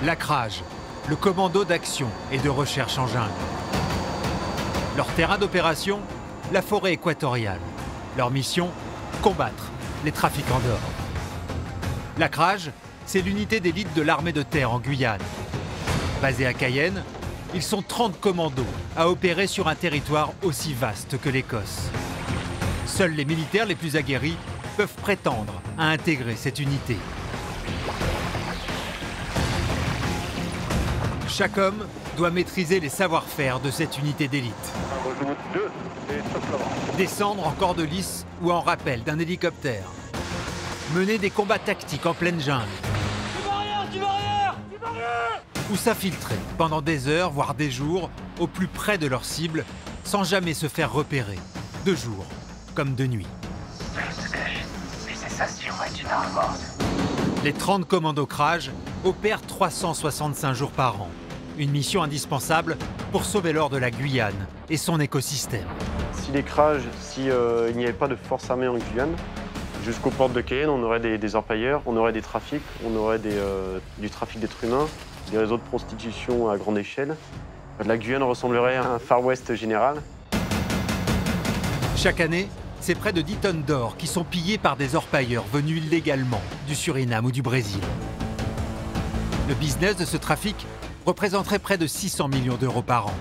L'ACRAJ, le commando d'action et de recherche en jungle. Leur terrain d'opération, la forêt équatoriale. Leur mission, combattre les trafiquants d'or. L'ACRAJ, c'est l'unité d'élite de l'armée de terre en Guyane. Basée à Cayenne, ils sont 30 commandos à opérer sur un territoire aussi vaste que l'Écosse. Seuls les militaires les plus aguerris peuvent prétendre à intégrer cette unité. Chaque homme doit maîtriser les savoir-faire de cette unité d'élite. Descendre en corde lisse ou en rappel d'un hélicoptère. Mener des combats tactiques en pleine jungle. Ou s'infiltrer pendant des heures, voire des jours, au plus près de leur cible, sans jamais se faire repérer, de jour comme de nuit. Les 30 commandos CRAJ opèrent 365 jours par an. Une mission indispensable pour sauver l'or de la Guyane et son écosystème. Si les CRAJ, il n'y avait pas de force armée en Guyane, jusqu'aux portes de Cayenne, on aurait des orpailleurs, on aurait des trafics, on aurait du trafic d'êtres humains, des réseaux de prostitution à grande échelle. La Guyane ressemblerait à un Far West général. Chaque année, c'est près de 10 tonnes d'or qui sont pillées par des orpailleurs venus illégalement du Suriname ou du Brésil. Le business de ce trafic représenterait près de 600 millions d'euros par an.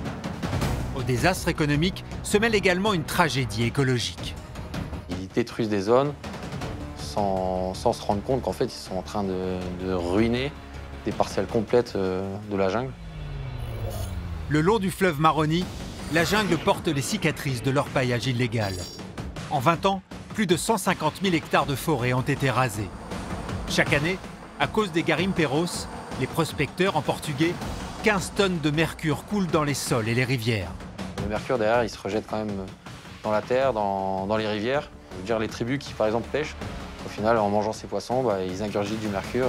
Au désastre économique se mêle également une tragédie écologique. Ils détruisent des zones sans se rendre compte qu'en fait, ils sont en train de ruiner des parcelles complètes de la jungle. Le long du fleuve Maroni, la jungle porte les cicatrices de l'orpaillage illégal. En 20 ans, plus de 150 000 hectares de forêt ont été rasés. Chaque année, à cause des garimperos, les prospecteurs en portugais, 15 tonnes de mercure coulent dans les sols et les rivières. Le mercure, derrière, il se rejette quand même dans la terre, dans les rivières. Je veux dire, les tribus qui, par exemple, pêchent, au final, en mangeant ces poissons, ils ingurgitent du mercure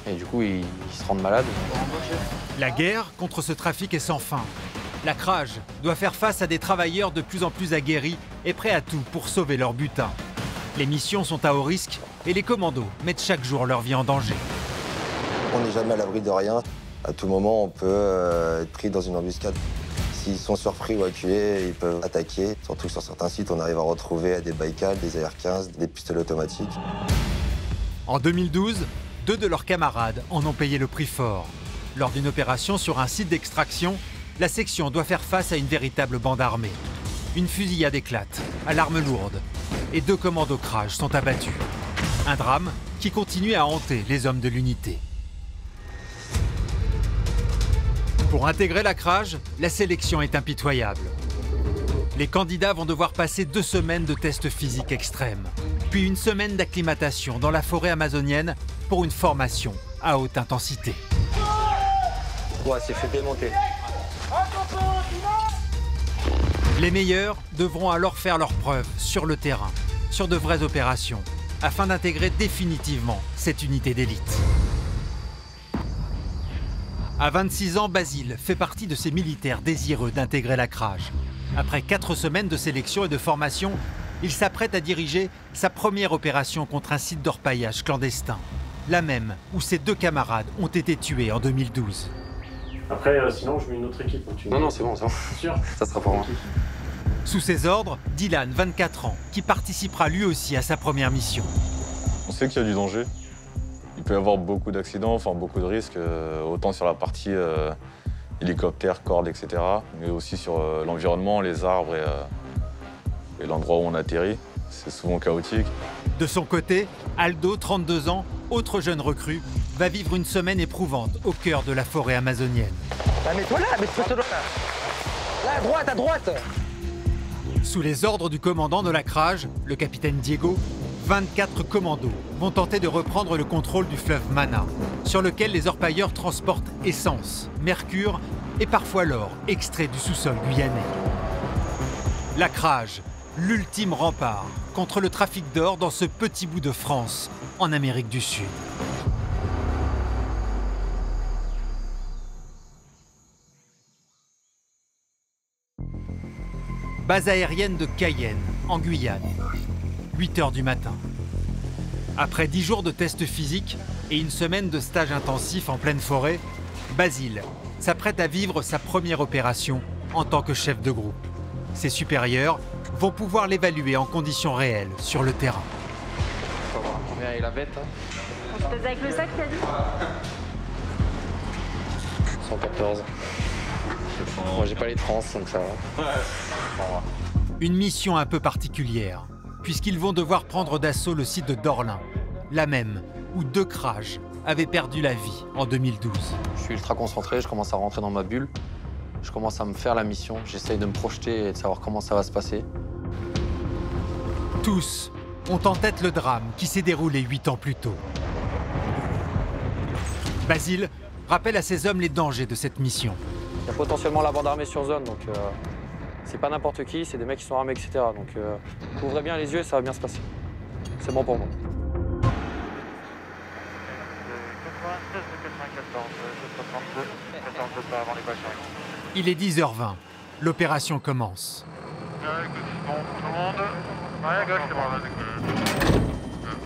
et du coup, ils se rendent malades. La guerre contre ce trafic est sans fin. La CRAJ doit faire face à des travailleurs de plus en plus aguerris et prêts à tout pour sauver leur butin. Les missions sont à haut risque et les commandos mettent chaque jour leur vie en danger. On n'est jamais à l'abri de rien. À tout moment, on peut être pris dans une embuscade. S'ils sont surpris ou acculés, ils peuvent attaquer. Surtout sur certains sites, on arrive à retrouver des Baïkal, des AR-15, des pistolets automatiques. En 2012, 2 de leurs camarades en ont payé le prix fort. Lors d'une opération sur un site d'extraction, la section doit faire face à une véritable bande armée. Une fusillade éclate, à l'arme lourde, et 2 commandos CRAJ sont abattus. Un drame qui continue à hanter les hommes de l'unité. Pour intégrer la CRAJ, la sélection est impitoyable. Les candidats vont devoir passer 2 semaines de tests physiques extrêmes, puis une semaine d'acclimatation dans la forêt amazonienne pour une formation à haute intensité. Ouais, c'est fait démonter. Les meilleurs devront alors faire leurs preuves sur le terrain, sur de vraies opérations, afin d'intégrer définitivement cette unité d'élite. À 26 ans, Basile fait partie de ces militaires désireux d'intégrer la CRAJ. Après 4 semaines de sélection et de formation, il s'apprête à diriger sa première opération contre un site d'orpaillage clandestin. La même où ses 2 camarades ont été tués en 2012. Après, sinon, je mets une autre équipe. Non, c'est bon. Sûr. Ça sera pour moi. Sous ses ordres, Dylan, 24 ans, qui participera lui aussi à sa première mission. On sait qu'il y a du danger. Il peut y avoir beaucoup d'accidents, enfin beaucoup de risques, autant sur la partie hélicoptère, cordes, etc. Mais aussi sur l'environnement, les arbres et l'endroit où on atterrit. C'est souvent chaotique. De son côté, Aldo, 32 ans, autre jeune recrue, va vivre une semaine éprouvante au cœur de la forêt amazonienne. Mets-toi là, mets-toi là. Là, à droite. Sous les ordres du commandant de la CRAJ, le capitaine Diego, 24 commandos vont tenter de reprendre le contrôle du fleuve Mana, sur lequel les orpailleurs transportent essence, mercure et parfois l'or extrait du sous-sol guyanais. La CRAJ, l'ultime rempart contre le trafic d'or dans ce petit bout de France, en Amérique du Sud. Base aérienne de Cayenne, en Guyane. 8 h du matin. Après 10 jours de tests physiques et une semaine de stage intensif en pleine forêt, Basile s'apprête à vivre sa première opération en tant que chef de groupe. Ses supérieurs vont pouvoir l'évaluer en conditions réelles sur le terrain. Et la bête, hein. C'est avec le sac, t'as dit 114. Moi, j'ai pas les trans, donc ça va. Une mission un peu particulière, puisqu'ils vont devoir prendre d'assaut le site de Dorlin, la même où 2 Krages avaient perdu la vie en 2012. Je suis ultra concentré, je commence à rentrer dans ma bulle. Je commence à me faire la mission, j'essaye de me projeter et de savoir comment ça va se passer. Tous ont en tête le drame qui s'est déroulé 8 ans plus tôt. Basile rappelle à ses hommes les dangers de cette mission. Il y a potentiellement la bande armée sur zone, donc c'est pas n'importe qui, c'est des mecs qui sont armés, etc. Donc ouvrez bien les yeux et ça va bien se passer. C'est bon pour moi. Il est 10h20. L'opération commence.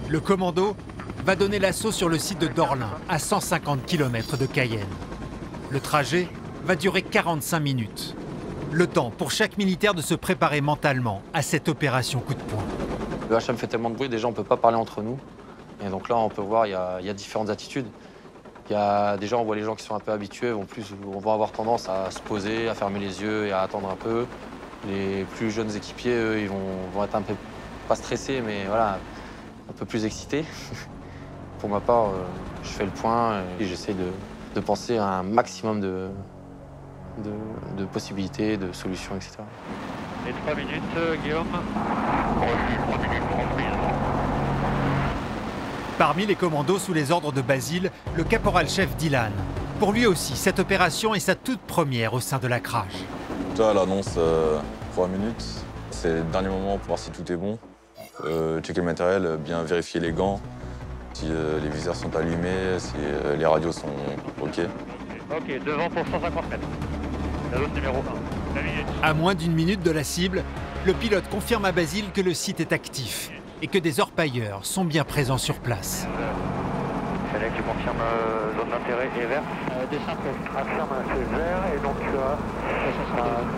Le commando va donner l'assaut sur le site de Dorlin, à 150 km de Cayenne. Le trajet va durer 45 minutes. Le temps pour chaque militaire de se préparer mentalement à cette opération coup de poing. Le HM fait tellement de bruit, déjà on peut pas parler entre nous. Et donc là on peut voir, il y a différentes attitudes. Déjà on voit les gens qui sont un peu habitués, on va avoir tendance à se poser, à fermer les yeux et à attendre un peu. Les plus jeunes équipiers, eux, ils vont être un peu, pas stressés, mais voilà, un peu plus excités. Pour ma part, je fais le point et j'essaie de penser à un maximum de possibilités, de solutions, etc. Et 3 minutes, Guillaume. Parmi les commandos sous les ordres de Basile, le caporal-chef Dylan. Pour lui aussi, cette opération est sa toute première au sein de la Krage. Déjà, l'annonce 3 minutes, c'est le dernier moment pour voir si tout est bon. Checker le matériel, bien vérifier les gants, si les viseurs sont allumés, si les radios sont OK. Ok, devant pour 150 mètres. La zone numéro 1. À moins d'1 minute de la cible, le pilote confirme à Basile que le site est actif et que des orpailleurs sont bien présents sur place. Select, je confirme zone d'intérêt et vert. Descente, affirme c'est vert et donc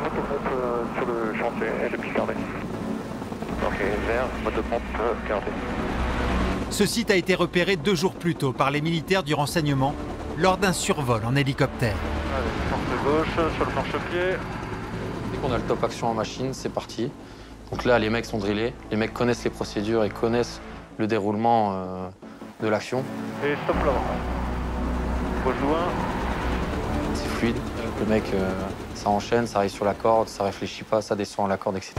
mode de pompe sur le chantier et depuis gardé. Ok, vert, mode de pompe gardé. Ce site a été repéré 2 jours plus tôt par les militaires du renseignement lors d'un survol en hélicoptère. Allez, porte gauche sur le planche-pied. Dès qu'on a le top action en machine, c'est parti. Donc là, les mecs sont drillés, les mecs connaissent les procédures et connaissent le déroulement de l'action. Et stop là. Rejoint. C'est fluide. Le mec, ça enchaîne, ça arrive sur la corde, ça réfléchit pas, ça descend à la corde, etc.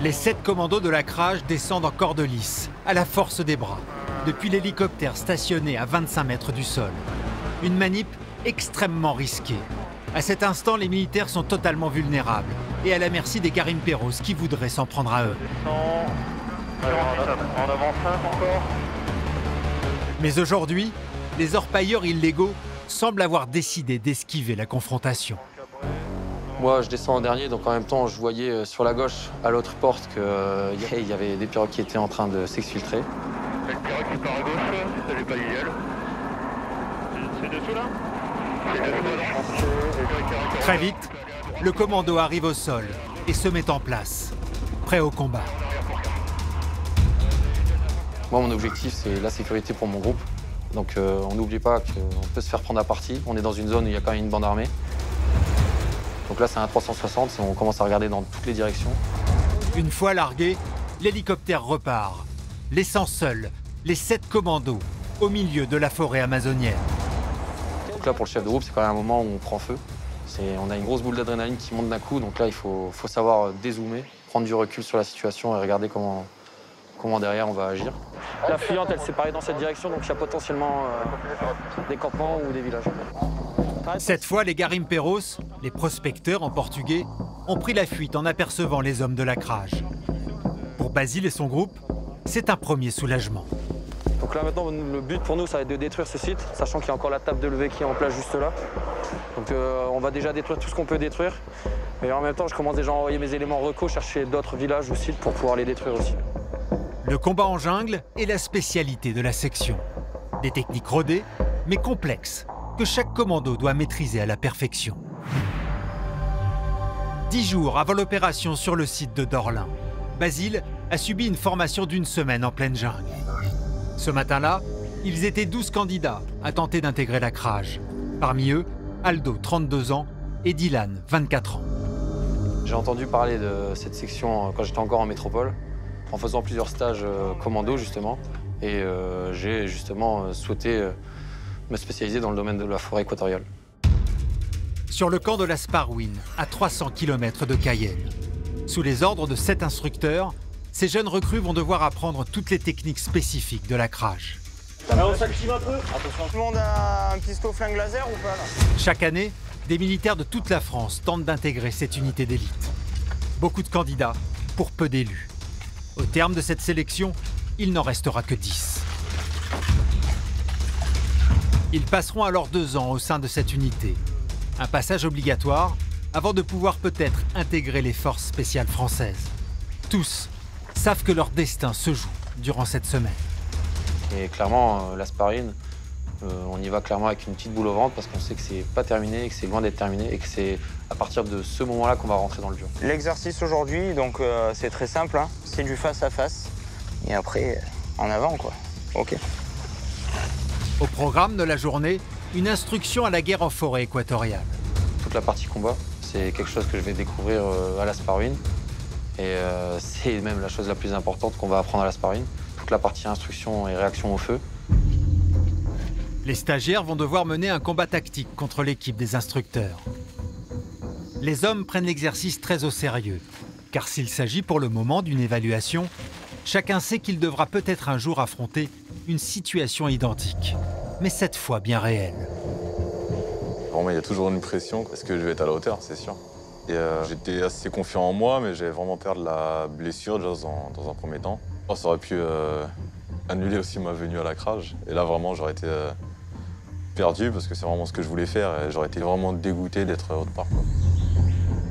Les 7 commandos de la Krage descendent en corde lisse, à la force des bras, depuis l'hélicoptère stationné à 25 mètres du sol. Une manip extrêmement risquée. À cet instant, les militaires sont totalement vulnérables et à la merci des garimperos qui voudraient s'en prendre à eux. En avant 5 encore. Mais aujourd'hui, les orpailleurs illégaux semblent avoir décidé d'esquiver la confrontation. Moi, je descends en dernier, donc en même temps, je voyais sur la gauche, à l'autre porte, qu'il y avait des pirogues qui étaient en train de s'exfiltrer. Le pirogue qui part à gauche, ça n'est pas l'idéal. C'est dessous là? C'est dessous là. Très vite, le commando arrive au sol et se met en place, prêt au combat. Moi, mon objectif, c'est la sécurité pour mon groupe. Donc on n'oublie pas qu'on peut se faire prendre à partie. On est dans une zone où il y a quand même une bande armée. Donc là, c'est un 360, on commence à regarder dans toutes les directions. Une fois largué, l'hélicoptère repart, laissant seuls les 7 commandos au milieu de la forêt amazonienne. Donc là, pour le chef de groupe, c'est quand même un moment où on prend feu. On a une grosse boule d'adrénaline qui monte d'un coup, donc là, il faut savoir dézoomer, prendre du recul sur la situation et regarder comment derrière on va agir. La fuyante, elle s'est parée dans cette direction, donc il y a potentiellement des campements ou des villages. Cette fois, les garimperos, les prospecteurs en portugais, ont pris la fuite en apercevant les hommes de la Krage. Pour Basile et son groupe, c'est un premier soulagement. Donc là maintenant, le but pour nous, ça va être de détruire ce site, sachant qu'il y a encore la table de levée qui est en place juste là. Donc on va déjà détruire tout ce qu'on peut détruire. Mais en même temps, je commence déjà à envoyer mes éléments reco, chercher d'autres villages ou sites pour pouvoir les détruire aussi. Le combat en jungle est la spécialité de la section. Des techniques rodées, mais complexes, que chaque commando doit maîtriser à la perfection. 10 jours avant l'opération sur le site de Dorlin, Basile a subi une formation d'1 semaine en pleine jungle. Ce matin-là, ils étaient 12 candidats à tenter d'intégrer la Crage. Parmi eux, Aldo, 32 ans, et Dylan, 24 ans. J'ai entendu parler de cette section quand j'étais encore en métropole, en faisant plusieurs stages commando justement. Et j'ai justement souhaité me spécialiser dans le domaine de la forêt équatoriale. Sur le camp de la Sparwin, à 300 km de Cayenne. Sous les ordres de 7 instructeurs, ces jeunes recrues vont devoir apprendre toutes les techniques spécifiques de la Crage. On s'active un peu. Attention. Tout le monde a un pistolet flingue laser ou pas là? Chaque année, des militaires de toute la France tentent d'intégrer cette unité d'élite. Beaucoup de candidats pour peu d'élus. Au terme de cette sélection, il n'en restera que 10. Ils passeront alors 2 ans au sein de cette unité. Un passage obligatoire avant de pouvoir peut-être intégrer les forces spéciales françaises. Tous savent que leur destin se joue durant cette semaine. Et clairement, l'Asparine, on y va clairement avec une petite boule au ventre parce qu'on sait que c'est pas terminé, que c'est loin d'être terminé et que c'est à partir de ce moment-là qu'on va rentrer dans le dur. L'exercice aujourd'hui, donc c'est très simple, hein. C'est du face à face. Et après, en avant, quoi. Ok. Au programme de la journée, une instruction à la guerre en forêt équatoriale. Toute la partie combat, c'est quelque chose que je vais découvrir à l'Asparine. Et c'est même la chose la plus importante qu'on va apprendre à l'Asparine. Toute la partie instruction et réaction au feu. Les stagiaires vont devoir mener un combat tactique contre l'équipe des instructeurs. Les hommes prennent l'exercice très au sérieux, car s'il s'agit pour le moment d'une évaluation, chacun sait qu'il devra peut-être un jour affronter une situation identique, mais cette fois bien réelle. Vraiment, il y a toujours une pression. Est-ce que je vais être à la hauteur, c'est sûr. Et j'étais assez confiant en moi, mais j'avais vraiment peur de la blessure déjà dans un premier temps. Ça aurait pu annuler aussi ma venue à la Crage. Et là, vraiment, j'aurais été perdu parce que c'est vraiment ce que je voulais faire et j'aurais été vraiment dégoûté d'être autre part, quoi.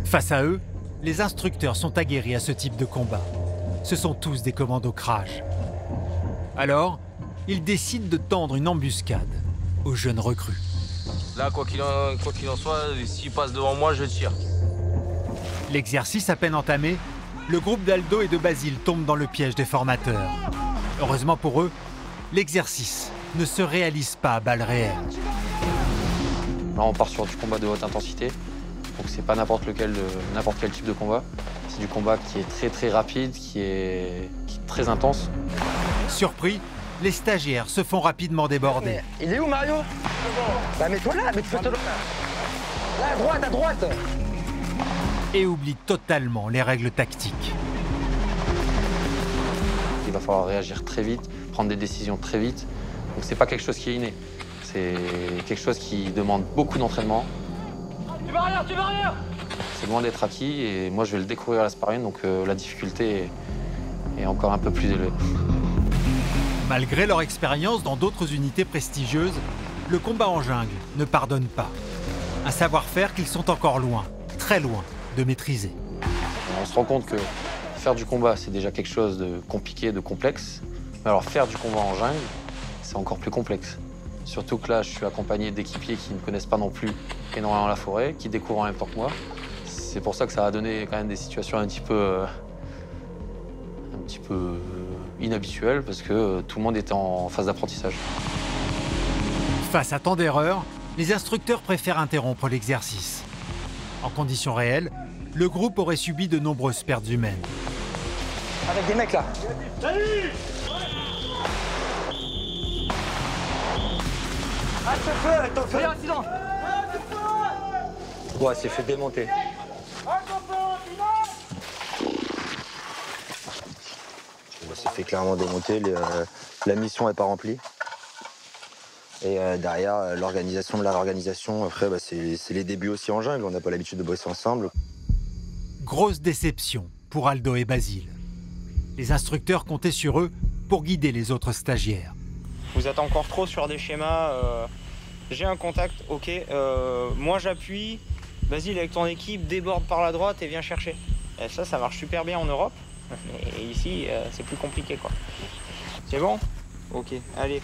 Face à eux, les instructeurs sont aguerris à ce type de combat. Ce sont tous des commandos Crage. Alors, ils décident de tendre une embuscade aux jeunes recrues. Là, quoi qu'il en soit, s'il passe devant moi, je tire. L'exercice à peine entamé, le groupe d'Aldo et de Basile tombe dans le piège des formateurs. Heureusement pour eux, l'exercice ne se réalise pas à balles réelles. Là, on part sur du combat de haute intensité. Donc c'est pas n'importe quel type de combat. C'est du combat qui est très rapide, qui est très intense. Surpris, les stagiaires se font rapidement déborder. Il est où Mario? Bah mets-toi là, mets-toi là. Là, à droite. Et oublient totalement les règles tactiques. Il va falloir réagir très vite, prendre des décisions très vite. Donc c'est pas quelque chose qui est inné. C'est quelque chose qui demande beaucoup d'entraînement. Tu vas rien. C'est loin d'être acquis et moi je vais le découvrir à l'Asparine, donc la difficulté est encore un peu plus élevée. Malgré leur expérience dans d'autres unités prestigieuses, le combat en jungle ne pardonne pas. Un savoir-faire qu'ils sont encore loin, très loin, de maîtriser. On se rend compte que faire du combat, c'est déjà quelque chose de compliqué, de complexe. Mais alors faire du combat en jungle, c'est encore plus complexe. Surtout que là, je suis accompagné d'équipiers qui ne connaissent pas non plus énormément la forêt, qui découvrent en même temps que moi. C'est pour ça que ça a donné quand même des situations un petit peu inhabituelles, parce que tout le monde était en phase d'apprentissage. Face à tant d'erreurs, les instructeurs préfèrent interrompre l'exercice. En conditions réelles, le groupe aurait subi de nombreuses pertes humaines. Avec des mecs là. Salut. Ah, te feu. Accident. Ouais, c'est fait démonter. On s'est fait clairement démonter, la mission n'est pas remplie. Et derrière, l'organisation de la réorganisation, après, c'est les débuts aussi en jungle, on n'a pas l'habitude de bosser ensemble. Grosse déception pour Aldo et Basile. Les instructeurs comptaient sur eux pour guider les autres stagiaires. Vous êtes encore trop sur des schémas. J'ai un contact, ok. Moi j'appuie. Basile avec ton équipe déborde par la droite et viens chercher. Et ça marche super bien en Europe. Mais ici, c'est plus compliqué, quoi. C'est bon? Ok, allez.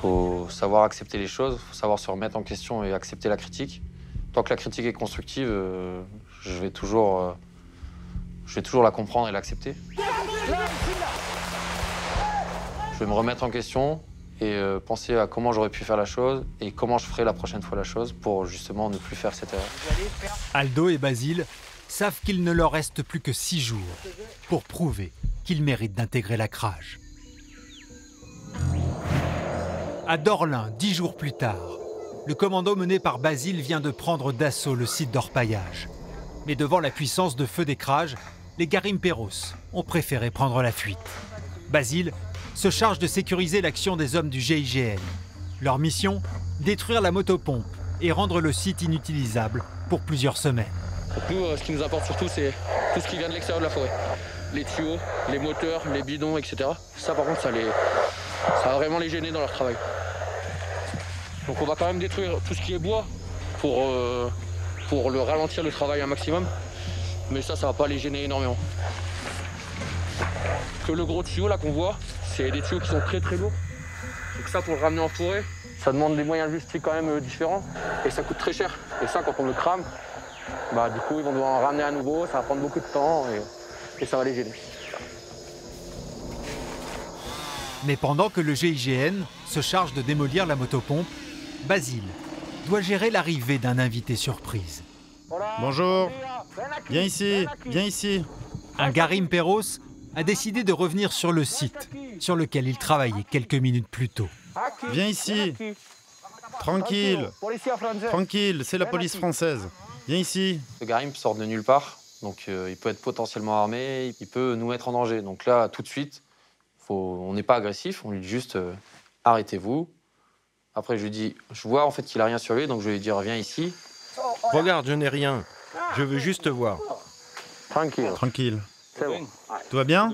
Faut savoir accepter les choses, faut savoir se remettre en question et accepter la critique. Tant que la critique est constructive, je vais toujours la comprendre et l'accepter. Je vais me remettre en question et penser à comment j'aurais pu faire la chose et comment je ferai la prochaine fois la chose pour justement ne plus faire cette erreur. Aldo et Basile savent qu'il ne leur reste plus que 6 jours pour prouver qu'ils méritent d'intégrer la Crage. À Dorlin, 10 jours plus tard, le commando mené par Basile vient de prendre d'assaut le site d'orpaillage. Mais devant la puissance de feu des Crages, les Garimperos ont préféré prendre la fuite. Basile se charge de sécuriser l'action des hommes du GIGN. Leur mission, détruire la motopompe et rendre le site inutilisable pour plusieurs semaines. Nous, ce qui nous importe surtout, c'est tout ce qui vient de l'extérieur de la forêt. Les tuyaux, les moteurs, les bidons, etc. Ça, par contre, ça va vraiment les gêner dans leur travail. Donc on va quand même détruire tout ce qui est bois pour le ralentir le travail un maximum. Mais ça va pas les gêner énormément. Que le gros tuyau là qu'on voit, c'est des tuyaux qui sont très très lourds. Donc ça, pour le ramener en forêt, ça demande des moyens logistiques quand même différents. Et ça coûte très cher. Et ça, quand on le crame, du coup, ils vont devoir en ramener à nouveau. Ça va prendre beaucoup de temps et ça va les gêner. Mais pendant que le GIGN se charge de démolir la motopompe, Basile doit gérer l'arrivée d'un invité surprise. Bonjour, viens ici, viens ici. Un Garimperos a décidé de revenir sur le site sur lequel il travaillait quelques minutes plus tôt. Viens ici. Tranquille, tranquille, c'est la police française. Viens ici. Le Garim sort de nulle part, donc il peut être potentiellement armé, il peut nous mettre en danger. Donc là, tout de suite, on n'est pas agressif, on lui dit juste arrêtez-vous. Après, je lui dis, je vois en fait qu'il a rien sur lui, donc je vais lui dire viens ici. Regarde, je n'ai rien. Je veux juste te voir. Tranquille. Tranquille. C'est bon. Tout va bien?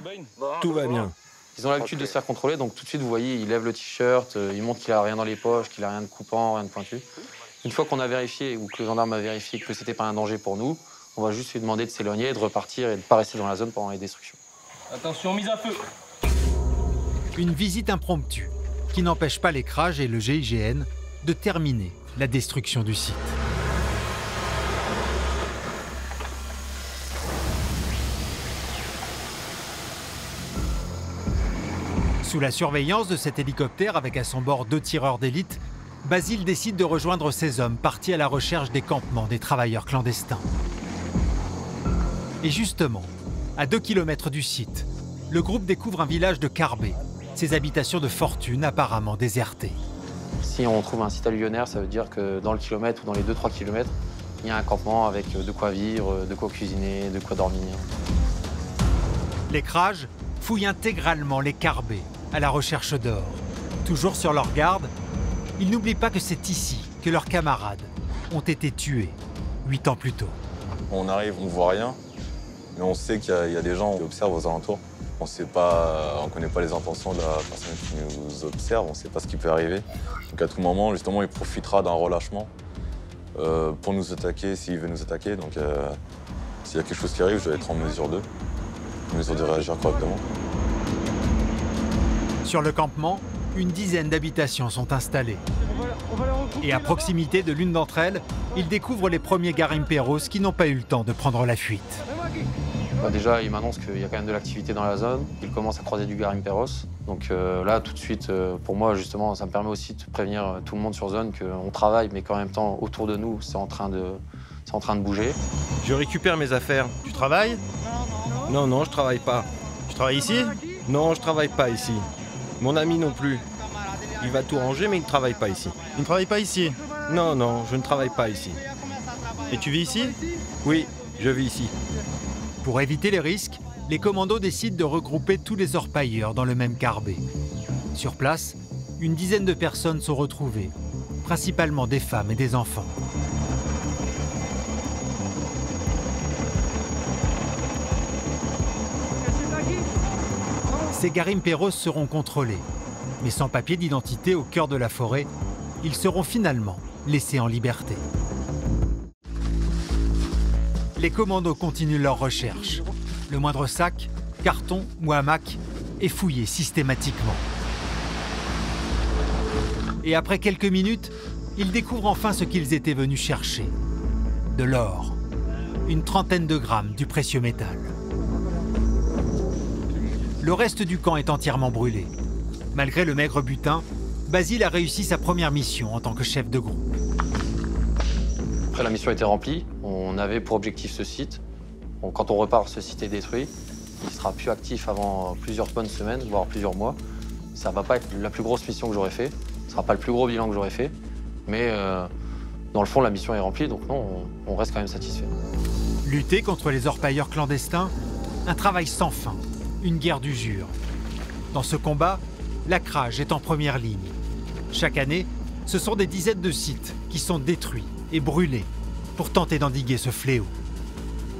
Tout va bien. Ils ont l'habitude de se faire contrôler, donc tout de suite, vous voyez, il lève le t-shirt, il montre qu'il a rien dans les poches, qu'il a rien de coupant, rien de pointu. Une fois qu'on a vérifié, ou que le gendarme a vérifié que c'était pas un danger pour nous, on va juste lui demander de s'éloigner, de repartir et de ne pas rester dans la zone pendant les destructions. Attention, mise à feu. Une visite impromptue qui n'empêche pas les Crages et le GIGN de terminer la destruction du site. Sous la surveillance de cet hélicoptère avec à son bord 2 tireurs d'élite, Basile décide de rejoindre ses hommes partis à la recherche des campements des travailleurs clandestins. Et justement, à 2 km du site, le groupe découvre un village de Carbet, ses habitations de fortune apparemment désertées. Si on trouve un site alluvionnaire, ça veut dire que dans le kilomètre ou dans les 2-3 km, il y a un campement avec de quoi vivre, de quoi cuisiner, de quoi dormir. Les Crages fouillent intégralement les Carbets à la recherche d'or. Toujours sur leur garde, ils n'oublient pas que c'est ici que leurs camarades ont été tués 8 ans plus tôt. On arrive, on ne voit rien, mais on sait qu'il y a des gens qui observent aux alentours. On ne connaît pas les intentions de la personne qui nous observe, on ne sait pas ce qui peut arriver. Donc à tout moment, justement, il profitera d'un relâchement pour nous attaquer s'il veut nous attaquer. Donc s'il y a quelque chose qui arrive, je dois être en mesure de réagir correctement. Sur le campement, une dizaine d'habitations sont installées. Et à proximité de l'une d'entre elles, ils découvrent les premiers Garimperos qui n'ont pas eu le temps de prendre la fuite. Déjà, il m'annonce qu'il y a quand même de l'activité dans la zone. Il commence à croiser du Garimperos. Donc là, tout de suite, pour moi, justement, ça me permet aussi de prévenir tout le monde sur zone qu'on travaille, mais qu'en même temps, autour de nous, c'est en train de bouger. Je récupère mes affaires. Tu travailles? Non, non, je travaille pas. Tu travailles ici? Non, je travaille pas ici. Mon ami non plus. Il va tout ranger, mais il ne travaille pas ici. Il ne travaille pas ici? Non, non, je ne travaille pas ici. Et tu vis ici? Oui, je vis ici. Pour éviter les risques, les commandos décident de regrouper tous les orpailleurs dans le même Carbet. Sur place, une dizaine de personnes sont retrouvées, principalement des femmes et des enfants. Ces Garimperos seront contrôlés, mais sans papier d'identité au cœur de la forêt, ils seront finalement laissés en liberté. Les commandos continuent leur recherche. Le moindre sac, carton ou hamac est fouillé systématiquement. Et après quelques minutes, ils découvrent enfin ce qu'ils étaient venus chercher. De l'or. Une trentaine de grammes du précieux métal. Le reste du camp est entièrement brûlé. Malgré le maigre butin, Basile a réussi sa première mission en tant que chef de groupe. Après la mission était remplie, on avait pour objectif ce site. Donc, quand on repart, ce site est détruit. Il ne sera plus actif avant plusieurs bonnes semaines, voire plusieurs mois. Ça ne va pas être la plus grosse mission que j'aurais fait. Ce ne sera pas le plus gros bilan que j'aurais fait. Mais dans le fond, la mission est remplie, donc non, on reste quand même satisfait. Lutter contre les orpailleurs clandestins, un travail sans fin, une guerre d'usure. Dans ce combat, la CRAJ est en première ligne. Chaque année, ce sont des dizaines de sites qui sont détruits et brûlés pour tenter d'endiguer ce fléau.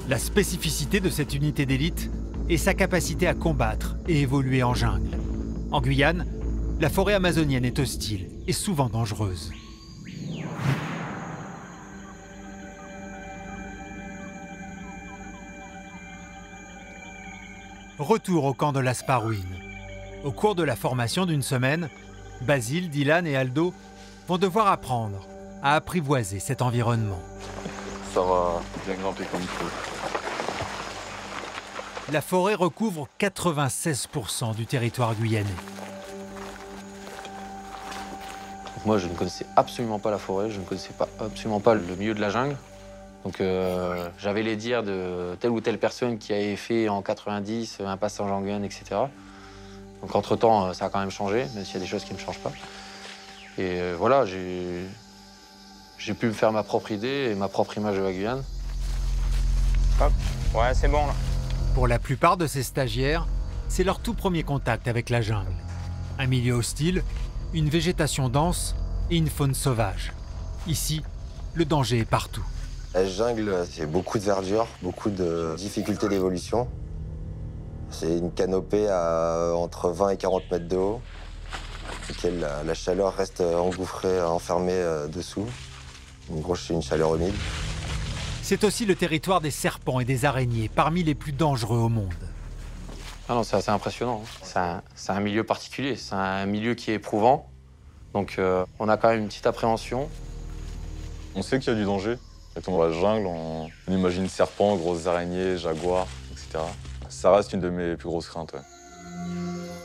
La spécificité de cette unité d'élite est sa capacité à combattre et évoluer en jungle. En Guyane, la forêt amazonienne est hostile et souvent dangereuse. Retour au camp de Las Paruines. Au cours de la formation d'une semaine, Basile, Dylan et Aldo vont devoir apprendre à apprivoiser cet environnement. Ça va bien grimper comme il faut. La forêt recouvre 96% du territoire guyanais. Moi, je ne connaissais absolument pas la forêt, je ne connaissais absolument pas le milieu de la jungle. Donc j'avais les dires de telle ou telle personne qui avait fait en 90 un passage en Guyane, etc. Donc entre-temps, ça a quand même changé, même s'il y a des choses qui ne changent pas. Et voilà, j'ai pu me faire ma propre idée et ma propre image de la Guyane. Hop, ouais, c'est bon là. Pour la plupart de ces stagiaires, c'est leur tout premier contact avec la jungle. Un milieu hostile, une végétation dense et une faune sauvage. Ici, le danger est partout. La jungle, c'est beaucoup de verdure, beaucoup de difficultés d'évolution. C'est une canopée à entre 20 et 40 mètres de haut, dans laquelle la chaleur reste engouffrée, enfermée dessous. Une chaleur humide. C'est aussi le territoire des serpents et des araignées, parmi les plus dangereux au monde. Ah non, c'est assez impressionnant. C'est un milieu particulier, c'est un milieu qui est éprouvant. Donc on a quand même une petite appréhension. On sait qu'il y a du danger. Dans la jungle, on imagine serpents, grosses araignées, jaguars, etc. Ça reste une de mes plus grosses craintes. Ouais.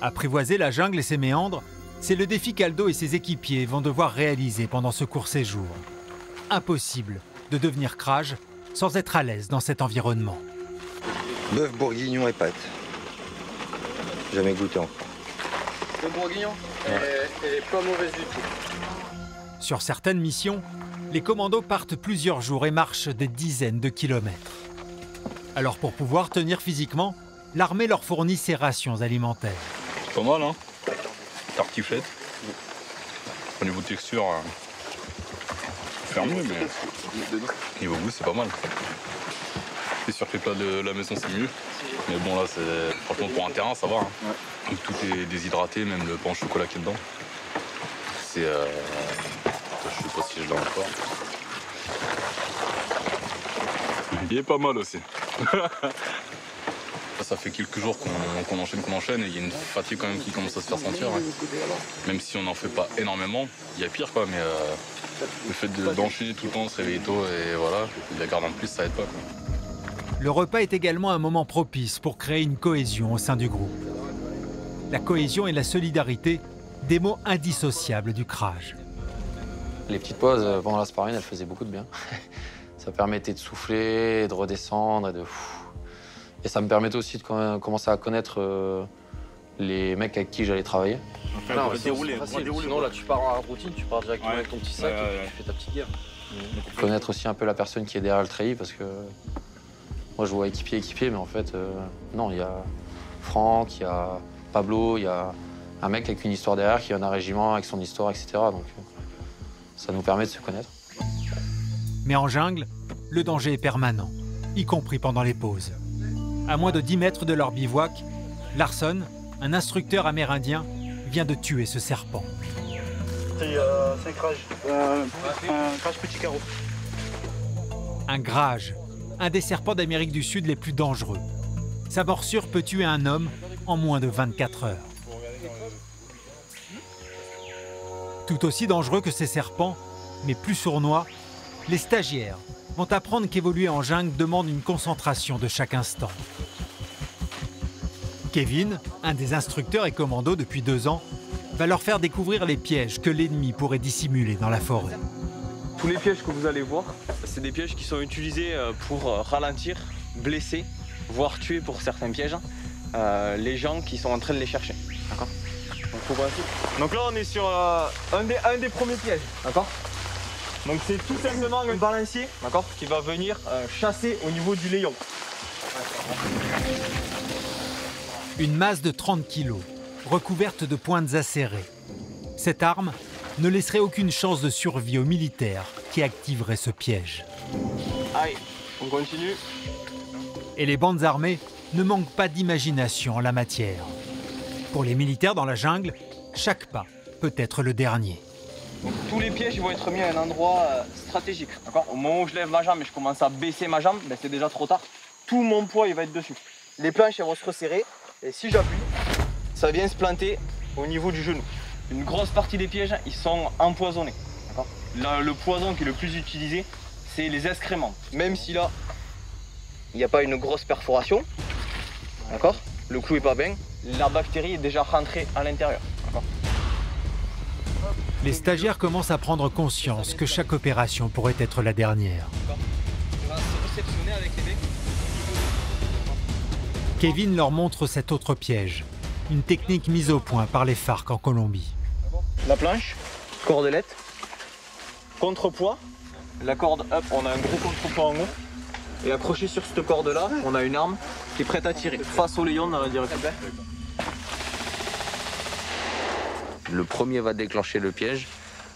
Apprivoiser la jungle et ses méandres, c'est le défi qu'Aldo et ses équipiers vont devoir réaliser pendant ce court séjour. Impossible de devenir CRAJ sans être à l'aise dans cet environnement. Bœuf bourguignon et pâtes. Jamais goûté encore. Le bourguignon, elle est pas mauvaise du tout. Sur certaines missions, les commandos partent plusieurs jours et marchent des dizaines de kilomètres. Alors pour pouvoir tenir physiquement, l'armée leur fournit ses rations alimentaires. Pas mal, hein? Tartiflette. Au niveau de texture, fermé, mais niveau goût, c'est pas mal. C'est sûr que les plats de la maison, c'est mieux. Mais bon, là, franchement, pour un terrain, ça va. Hein. Ouais. Donc, tout est déshydraté, même le pain au chocolat qui est dedans. C'est... je sais pas si je l'ai encore. Il est pas mal aussi. Ça fait quelques jours qu'on enchaîne et il y a une fatigue quand même qui commence à se faire sentir. Ouais. Même si on n'en fait pas énormément, il y a pire quoi, mais le fait d'enchaîner tout le temps, se réveiller tôt et voilà, la garde en plus, ça aide pas. Quoi. Le repas est également un moment propice pour créer une cohésion au sein du groupe. La cohésion et la solidarité, des mots indissociables du CRAJ. Les petites pauses pendant la sparring, elles faisaient beaucoup de bien. Ça permettait de souffler, de redescendre et ça me permettait aussi de commencer à connaître les mecs avec qui j'allais travailler. Non, c'est facile. Sinon, là, tu pars en routine, tu pars directement avec ton petit sac et tu fais ta petite guerre. Connaître aussi un peu la personne qui est derrière le treillis parce que moi, je vois équipier, mais en fait, non, il y a Franck, il y a Pablo, il y a un mec avec une histoire derrière qui a un régiment avec son histoire, etc. Donc, ça nous permet de se connaître. Mais en jungle, le danger est permanent, y compris pendant les pauses. À moins de 10 mètres de leur bivouac, Larson, un instructeur amérindien, vient de tuer ce serpent. C'est un CRAJ, un CRAJ petit carreau. Un grage, un des serpents d'Amérique du Sud les plus dangereux. Sa morsure peut tuer un homme en moins de 24 heures. Tout aussi dangereux que ces serpents, mais plus sournois, les stagiaires vont apprendre qu'évoluer en jungle demande une concentration de chaque instant. Kevin, un des instructeurs et commandos depuis 2 ans, va leur faire découvrir les pièges que l'ennemi pourrait dissimuler dans la forêt. Tous les pièges que vous allez voir, c'est des pièges qui sont utilisés pour ralentir, blesser, voire tuer pour certains pièges, les gens qui sont en train de les chercher. D'accord ? Donc là, on est sur un des premiers pièges. D'accord ? Donc c'est tout simplement un balancier, d'accord, qui va venir chasser au niveau du léon. Une masse de 30 kilos, recouverte de pointes acérées. Cette arme ne laisserait aucune chance de survie aux militaires qui activeraient ce piège. Allez, on continue. Et les bandes armées ne manquent pas d'imagination en la matière. Pour les militaires dans la jungle, chaque pas peut être le dernier. Donc, tous les pièges vont être mis à un endroit stratégique. Au moment où je lève ma jambe et je commence à baisser ma jambe, ben, c'est déjà trop tard. Tout mon poids il va être dessus. Les planches elles vont se resserrer et si j'appuie, ça vient se planter au niveau du genou. Une grosse partie des pièges ils sont empoisonnés. Là, le poison qui est le plus utilisé, c'est les excréments. Même si là, il n'y a pas une grosse perforation, d'accord, le clou est pas bien, la bactérie est déjà rentrée à l'intérieur. Les stagiaires commencent à prendre conscience que chaque opération pourrait être la dernière. Kevin leur montre cet autre piège, une technique mise au point par les FARC en Colombie. La planche, cordelette, contrepoids, la corde, hop, on a un gros contrepoids en haut, et accroché sur cette corde-là, on a une arme qui est prête à tirer, face au lion dans la direction. Le premier va déclencher le piège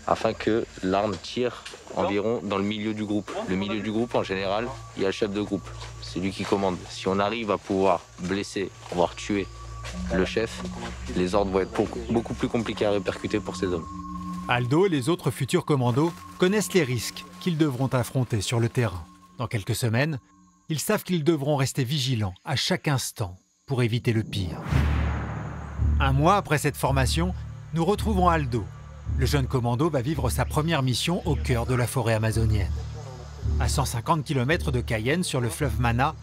afin que l'arme tire environ dans le milieu du groupe. Le milieu du groupe, en général, il y a le chef de groupe. C'est lui qui commande. Si on arrive à pouvoir blesser, voire tuer le chef, les ordres vont être beaucoup plus compliqués à répercuter pour ces hommes. Aldo et les autres futurs commandos connaissent les risques qu'ils devront affronter sur le terrain. Dans quelques semaines, ils savent qu'ils devront rester vigilants à chaque instant pour éviter le pire. Un mois après cette formation, nous retrouvons Aldo. Le jeune commando va vivre sa première mission au cœur de la forêt amazonienne. À 150 km de Cayenne, sur le fleuve Mana,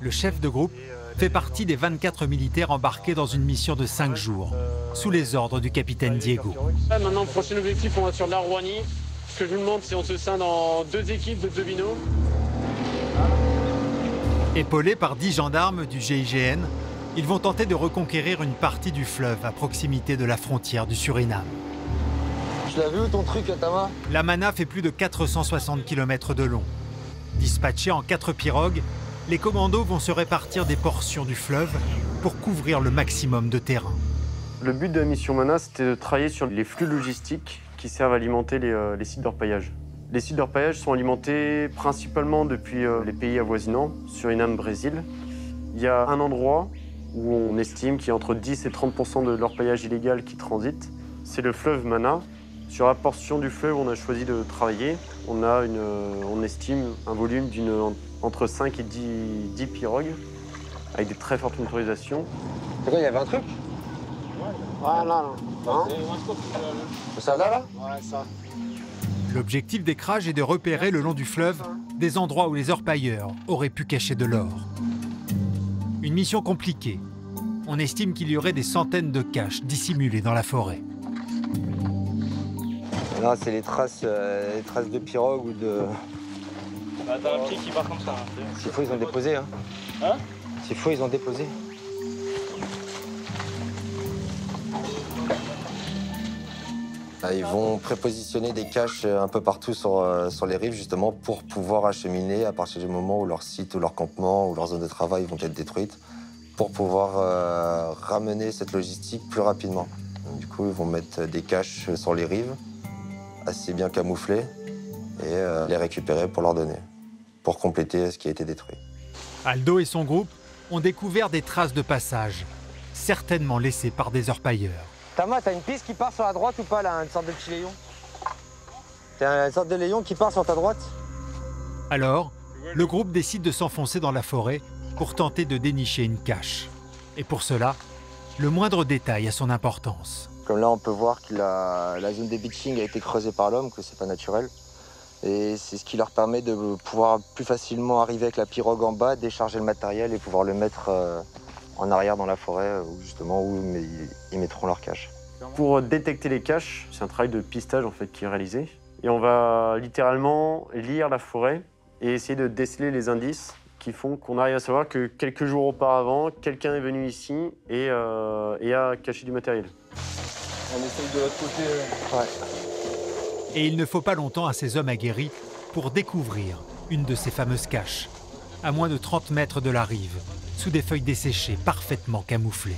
le chef de groupe fait partie des 24 militaires embarqués dans une mission de 5 jours, sous les ordres du capitaine Diego. Maintenant, prochain objectif, on va sur l'Arwani. Ce que je vous demande, c'est on se scinde en 2 équipes de 2 binômes. Épaulés par 10 gendarmes du GIGN, ils vont tenter de reconquérir une partie du fleuve à proximité de la frontière du Suriname. Tu l'as vu ton truc, Tama? La Mana fait plus de 460 km de long. Dispatchés en 4 pirogues, les commandos vont se répartir des portions du fleuve pour couvrir le maximum de terrain. Le but de la mission Mana, c'était de travailler sur les flux logistiques qui servent à alimenter les sites d'orpaillage. Les sites d'orpaillage sont alimentés principalement depuis les pays avoisinants, Suriname, Brésil. Il y a un endroit où on estime qu'il y a entre 10 et 30% de l'orpaillage illégal qui transite. C'est le fleuve Mana. Sur la portion du fleuve où on a choisi de travailler, on estime un volume entre 5 et 10 pirogues, avec des très fortes motorisations. C'est quoi, il y avait un truc? Ouais, là. Non? Ça là? Ouais, ça. L'objectif d'écrage est de repérer le long du fleuve des endroits où les orpailleurs auraient pu cacher de l'or. Une mission compliquée. On estime qu'il y aurait des centaines de caches dissimulées dans la forêt. Là, c'est les traces de pirogue ou de... Bah, t'as un pied qui part comme ça. S'il faut, ils ont déposé. Hein? S'il faut, ils ont déposé. Ils vont prépositionner des caches un peu partout sur les rives, justement, pour pouvoir acheminer à partir du moment où leur site, ou leur campement, ou leur zone de travail vont être détruites, pour pouvoir ramener cette logistique plus rapidement. Donc, du coup, ils vont mettre des caches sur les rives, assez bien camouflées, et les récupérer pour leur donner, pour compléter ce qui a été détruit. Aldo et son groupe ont découvert des traces de passage, certainement laissées par des orpailleurs. Tama, t'as une piste qui part sur la droite ou pas, là, une sorte de petit léon? T'as une sorte de léon qui part sur ta droite? Alors, le groupe décide de s'enfoncer dans la forêt pour tenter de dénicher une cache. Et pour cela, le moindre détail a son importance. Comme là, on peut voir que la zone des beaching a été creusée par l'homme, que c'est pas naturel. Et c'est ce qui leur permet de pouvoir plus facilement arriver avec la pirogue en bas, décharger le matériel et pouvoir le mettre en arrière dans la forêt, justement où ils mettront leur cache. Pour détecter les caches, c'est un travail de pistage en fait qui est réalisé. Et on va littéralement lire la forêt et essayer de déceler les indices qui font qu'on arrive à savoir que quelques jours auparavant, quelqu'un est venu ici et a caché du matériel. On essaye de l'autre côté. Ouais. Et il ne faut pas longtemps à ces hommes aguerris pour découvrir une de ces fameuses caches, à moins de 30 mètres de la rive, sous des feuilles desséchées parfaitement camouflées.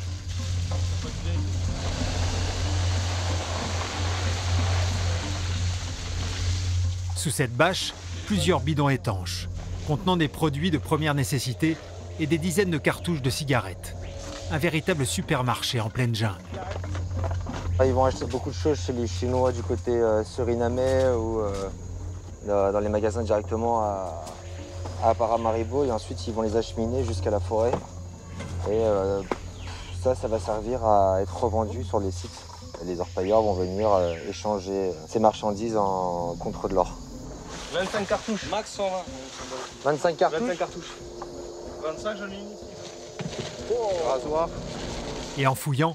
Sous cette bâche, plusieurs bidons étanches, contenant des produits de première nécessité et des dizaines de cartouches de cigarettes. Un véritable supermarché en pleine jungle. Ils vont acheter beaucoup de choses chez les Chinois du côté Surinamais ou dans les magasins directement à Paramaribo et ensuite ils vont les acheminer jusqu'à la forêt. Et ça va servir à être revendu sur les sites. Les orpailleurs vont venir échanger ces marchandises contre de l'or. 25 cartouches. Max 120. 25 cartouches 25 cartouches. 25, j'en ai une ici. Oh. Rasoir. Et en fouillant,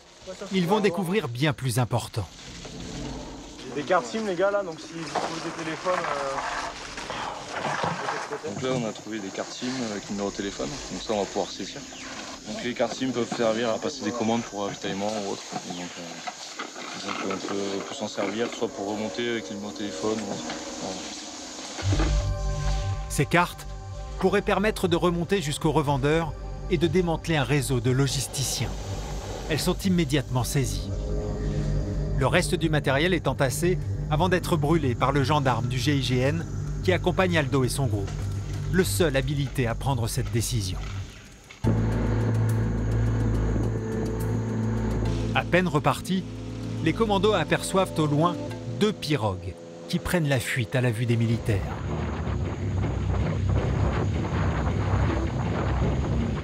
ils vont découvrir bien plus important. Des cartes SIM, les gars, là, donc si vous trouvez des téléphones... Donc là, on a trouvé des cartes SIM avec numéro de téléphone, donc ça, on va pouvoir saisir. Donc les cartes SIM peuvent servir à passer des commandes pour ravitaillement ou autre. Et donc on peut s'en servir, soit pour remonter avec le numéro de téléphone ou autre. Voilà. Ces cartes pourraient permettre de remonter jusqu'aux revendeurs et de démanteler un réseau de logisticiens. Elles sont immédiatement saisies. Le reste du matériel est entassé avant d'être brûlé par le gendarme du GIGN qui accompagne Aldo et son groupe, le seul habilité à prendre cette décision. À peine repartis, les commandos aperçoivent au loin 2 pirogues qui prennent la fuite à la vue des militaires.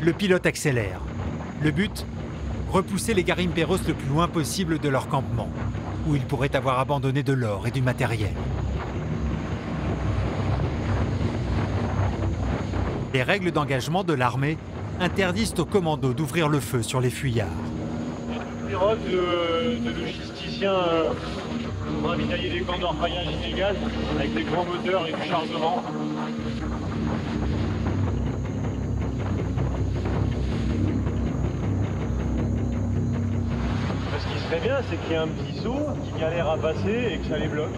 Le pilote accélère. Le but ? Repousser les garimperos le plus loin possible de leur campement, où ils pourraient avoir abandonné de l'or et du matériel. Les règles d'engagement de l'armée interdisent aux commandos d'ouvrir le feu sur les fuyards. Pirogue de logisticiens pour ravitailler des camps d'orpaillage illégal avec des grands moteurs et du chargement. Ce qui serait bien, c'est qu'il y ait un petit saut qui galère à passer et que ça les bloque.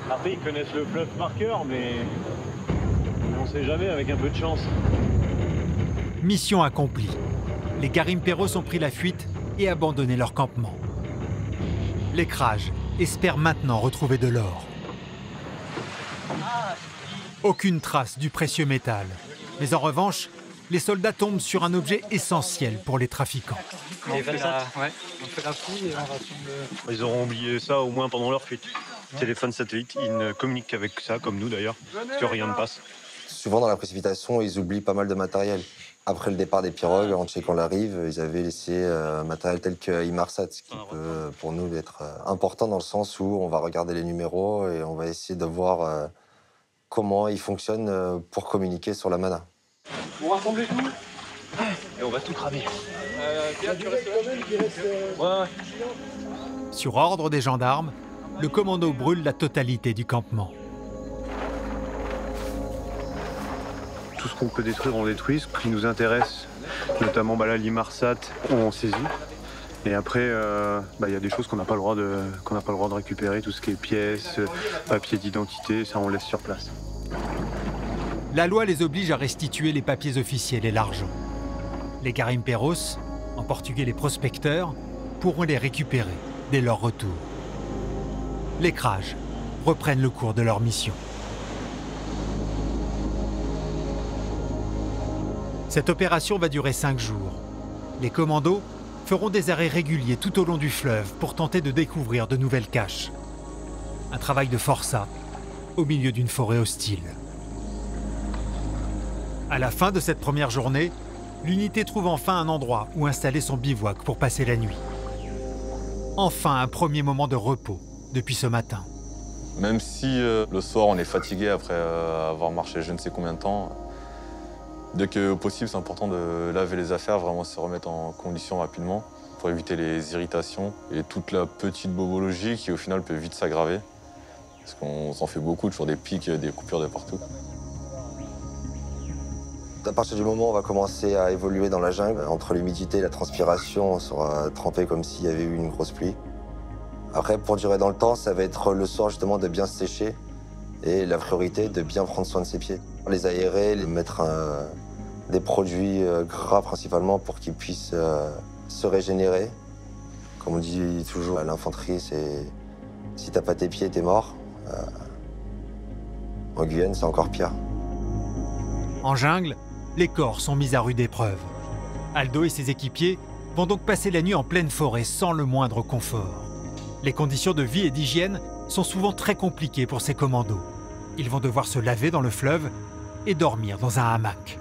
Après, ils connaissent le fleuve par cœur, mais on sait jamais avec un peu de chance. Mission accomplie. Les garimperos ont pris la fuite et abandonné leur campement. Les Krages espèrent maintenant retrouver de l'or. Aucune trace du précieux métal. Mais en revanche, les soldats tombent sur un objet essentiel pour les trafiquants. On fait la fouille et on rassemble... Ils auront oublié ça au moins pendant leur fuite. Téléphone satellite, ils ne communiquent qu'avec ça, comme nous d'ailleurs, parce que rien ne passe. Souvent dans la précipitation, ils oublient pas mal de matériel. Après le départ des pirogues, en checkant la rive, ils avaient laissé matériel tel que Inmarsat, ce qui peut pour nous être important dans le sens où on va regarder les numéros et on va essayer de voir comment ils fonctionnent pour communiquer sur la mana. Vous rassemblez tout et on va tout cramer. Pierre, tu restes là ? Ouais. Sur ordre des gendarmes, le commando brûle la totalité du campement. Tout ce qu'on peut détruire, on détruit. Ce qui nous intéresse, notamment l'Inmarsat, on saisit. Et après, y a des choses qu'on n'a pas le droit de récupérer, tout ce qui est pièces, papiers d'identité, ça on laisse sur place. La loi les oblige à restituer les papiers officiels et l'argent. Les garimperos, en portugais les prospecteurs, pourront les récupérer dès leur retour. Les Krages reprennent le cours de leur mission. Cette opération va durer 5 jours. Les commandos feront des arrêts réguliers tout au long du fleuve pour tenter de découvrir de nouvelles caches. Un travail de forçat au milieu d'une forêt hostile. À la fin de cette première journée, l'unité trouve enfin un endroit où installer son bivouac pour passer la nuit. Enfin un premier moment de repos depuis ce matin. Même si le soir on est fatigué après avoir marché je ne sais combien de temps, dès que possible c'est important de laver les affaires, vraiment se remettre en condition rapidement pour éviter les irritations et toute la petite bobologie qui au final peut vite s'aggraver. Parce qu'on s'en fait beaucoup, toujours des pics, des coupures de partout. À partir du moment où on va commencer à évoluer dans la jungle, entre l'humidité et la transpiration, on sera trempé comme s'il y avait eu une grosse pluie. Après, pour durer dans le temps, ça va être le soir justement de bien se sécher et la priorité de bien prendre soin de ses pieds. Les aérer, les mettre des produits gras principalement pour qu'ils puissent se régénérer. Comme on dit toujours à l'infanterie, c'est si t'as pas tes pieds, t'es mort. En Guyane, c'est encore pire. En jungle, les corps sont mis à rude épreuve. Aldo et ses équipiers vont donc passer la nuit en pleine forêt sans le moindre confort. Les conditions de vie et d'hygiène sont souvent très compliquées pour ces commandos. Ils vont devoir se laver dans le fleuve et dormir dans un hamac.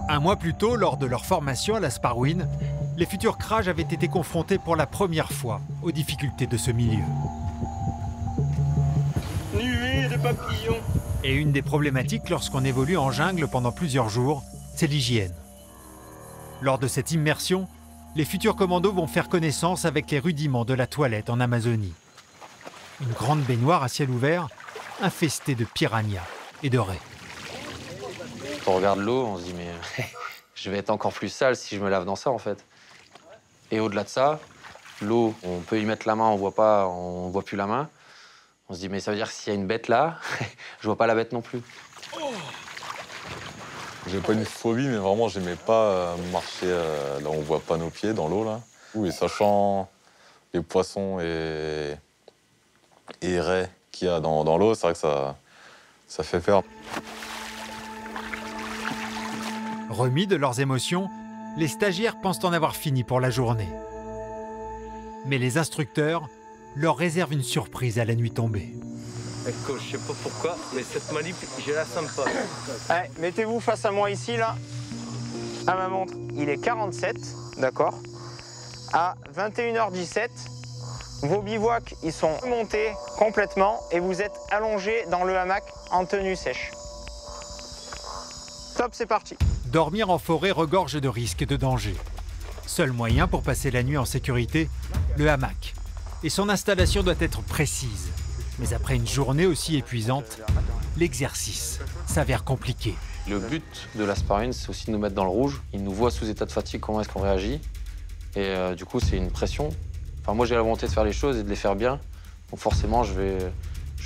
Un mois plus tôt, lors de leur formation à la Sparwin, les futurs Krajj avaient été confrontés pour la première fois aux difficultés de ce milieu. Nuée de papillons. Et une des problématiques lorsqu'on évolue en jungle pendant plusieurs jours, c'est l'hygiène. Lors de cette immersion, les futurs commandos vont faire connaissance avec les rudiments de la toilette en Amazonie. Une grande baignoire à ciel ouvert, infestée de piranhas et de raies. Quand on regarde l'eau, on se dit mais je vais être encore plus sale si je me lave dans ça en fait. Et au-delà de ça, l'eau, on peut y mettre la main, on voit plus la main. On se dit mais ça veut dire que s'il y a une bête là, je vois pas la bête non plus. J'ai pas une phobie, mais vraiment, j'aimais pas marcher là où on voit pas nos pieds, dans l'eau, là. Oui, sachant les poissons et raies qu'il y a dans l'eau, c'est vrai que ça fait peur. Remis de leurs émotions, les stagiaires pensent en avoir fini pour la journée. Mais les instructeurs leur réservent une surprise à la nuit tombée. Écoute, je sais pas pourquoi, mais cette manip, je la sens pas. Allez, mettez-vous face à moi ici, là. À ma montre, il est 47, d'accord. À 21h17, vos bivouacs, ils sont montés complètement et vous êtes allongés dans le hamac en tenue sèche. Top, c'est parti. Dormir en forêt regorge de risques et de dangers. Seul moyen pour passer la nuit en sécurité, le hamac. Et son installation doit être précise. Mais après une journée aussi épuisante, l'exercice s'avère compliqué. Le but de la Sparwin, c'est aussi de nous mettre dans le rouge. Ils nous voient sous état de fatigue, comment est-ce qu'on réagit. Et du coup, c'est une pression. Enfin, moi, j'ai la volonté de faire les choses et de les faire bien. Donc forcément, je vais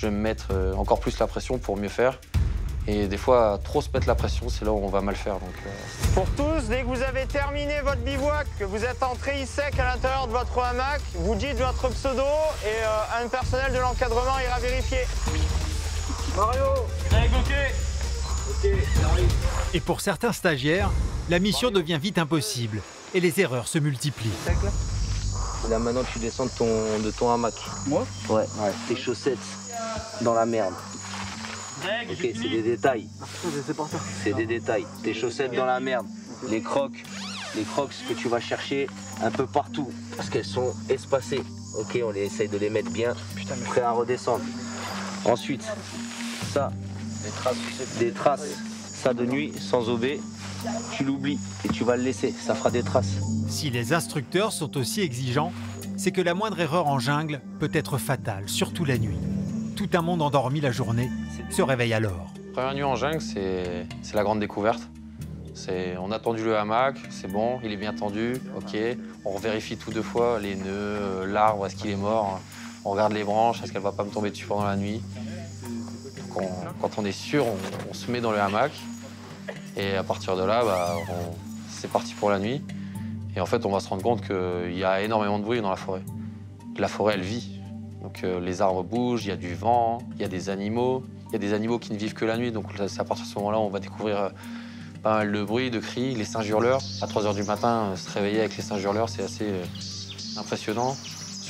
me mettre encore plus la pression pour mieux faire. Et des fois, trop se mettre la pression, c'est là où on va mal faire. Donc, Pour tous, dès que vous avez terminé votre bivouac, que vous êtes entré sec à l'intérieur de votre hamac, vous dites votre pseudo et un personnel de l'encadrement ira vérifier. Mario, Greg, ok. J'arrive. Et pour certains stagiaires, la mission devient vite impossible et les erreurs se multiplient. Là maintenant tu descends de ton hamac. Moi? Ouais. Tes chaussettes dans la merde. Ok, c'est des détails. C'est des détails. Tes chaussettes dans la merde. Les crocs que tu vas chercher un peu partout parce qu'elles sont espacées. Ok, on essaye de les mettre bien, prêt à redescendre. Ensuite, ça, des traces. Ça de nuit, sans OB, tu l'oublies et tu vas le laisser. Ça fera des traces. Si les instructeurs sont aussi exigeants, c'est que la moindre erreur en jungle peut être fatale, surtout la nuit. Tout un monde endormi la journée se réveille alors. première nuit en jungle, c'est la grande découverte. On a tendu le hamac, c'est bon, il est bien tendu, ok. On vérifie tout 2 fois, les nœuds, l'arbre, est-ce qu'il est mort. On regarde les branches, est-ce qu'elle va pas me tomber dessus pendant la nuit. Donc quand on est sûr, on se met dans le hamac. Et à partir de là, c'est parti pour la nuit. Et en fait, on va se rendre compte qu'il y a énormément de bruit dans la forêt. La forêt, elle vit. Donc les arbres bougent, il y a du vent, il y a des animaux. Il y a des animaux qui ne vivent que la nuit. Donc c'est à partir de ce moment-là, on va découvrir pas mal de bruit, de cris, les singes hurleurs. À 3 h du matin, se réveiller avec les singes hurleurs, c'est assez impressionnant.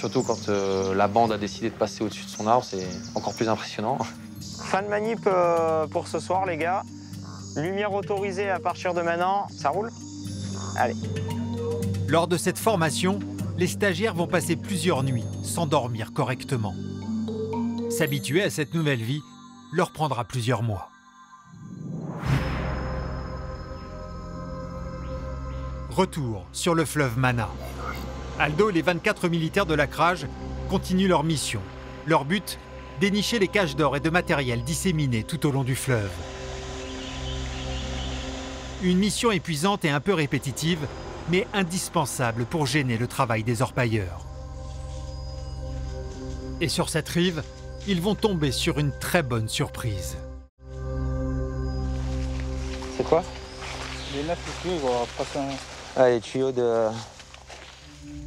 surtout quand la bande a décidé de passer au-dessus de son arbre, c'est encore plus impressionnant. Fin de manip pour ce soir, les gars. Lumière autorisée à partir de maintenant. Ça roule? Allez. Lors de cette formation, les stagiaires vont passer plusieurs nuits sans dormir correctement. S'habituer à cette nouvelle vie leur prendra plusieurs mois. Retour sur le fleuve Mana. Aldo et les 24 militaires de la CRAJ continuent leur mission. Leur but, dénicher les caches d'or et de matériel disséminés tout au long du fleuve. Une mission épuisante et un peu répétitive, mais indispensable pour gêner le travail des orpailleurs. Et sur cette rive, ils vont tomber sur une très bonne surprise. C'est quoi? Les neufs ici, on va passer un... Ah, les tuyaux de...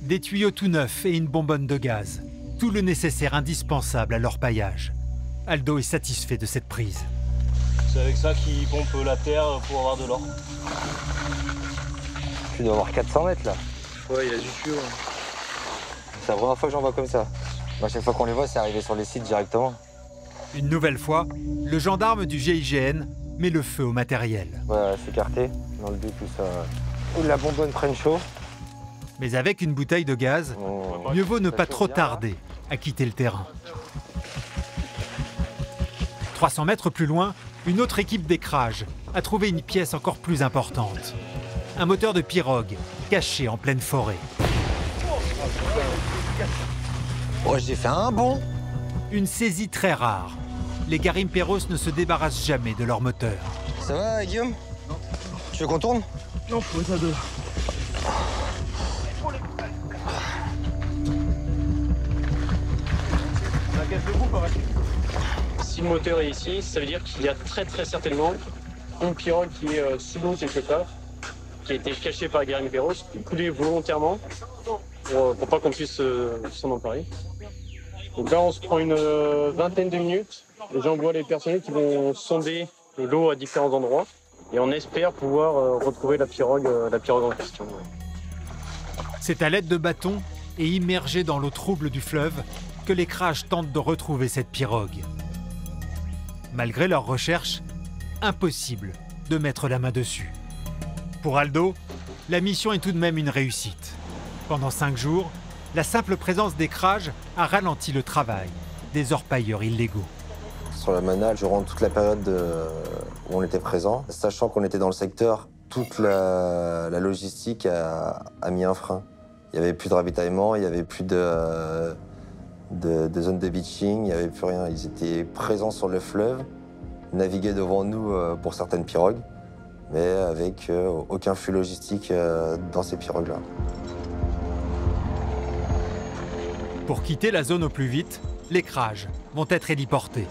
Des tuyaux tout neufs et une bonbonne de gaz. Tout le nécessaire indispensable à l'orpaillage. Aldo est satisfait de cette prise. C'est avec ça qu'ils pompent la terre pour avoir de l'or. Tu dois avoir 400 mètres là. Ouais, il y a du tuyau. C'est la première fois que j'en vois comme ça. À chaque fois qu'on les voit, c'est arrivé sur les sites directement. Une nouvelle fois, le gendarme du GIGN met le feu au matériel. Ouais, s'écarter dans le but où la bonbonne prenne chaud. Mais avec une bouteille de gaz, mieux vaut ne pas trop tarder à quitter le terrain. 300 mètres plus loin, une autre équipe d'écrage a trouvé une pièce encore plus importante. Un moteur de pirogue caché en pleine forêt. Oh, j'ai fait un bond. Une saisie très rare. Les Garimperos ne se débarrassent jamais de leur moteur. Ça va, Guillaume? Tu veux qu'on tourne? Non, faut ça deux. Si le moteur est ici, ça veut dire qu'il y a très certainement une pirogue qui est sous l'eau quelque part, qui a été cachée par les Garimperos, qui est coulée volontairement pour pas qu'on puisse s'en emparer. Donc là, on se prend une vingtaine de minutes et j'envoie les personnels qui vont sonder l'eau à différents endroits et on espère pouvoir retrouver la pirogue en question. C'est à l'aide de bâtons et immergés dans l'eau trouble du fleuve que les CRAJ tentent de retrouver cette pirogue. Malgré leurs recherches, impossible de mettre la main dessus. Pour Aldo, la mission est tout de même une réussite. Pendant 5 jours, la simple présence des CRAJ a ralenti le travail des orpailleurs illégaux. Sur la Mana, durant toute la période où on était présent, sachant qu'on était dans le secteur, toute la logistique a mis un frein. Il n'y avait plus de ravitaillement, il n'y avait plus de zone de beaching, il n'y avait plus rien. Ils étaient présents sur le fleuve, naviguaient devant nous pour certaines pirogues, mais avec aucun flux logistique dans ces pirogues-là. Pour quitter la zone au plus vite, les CRAJ vont être héliportés.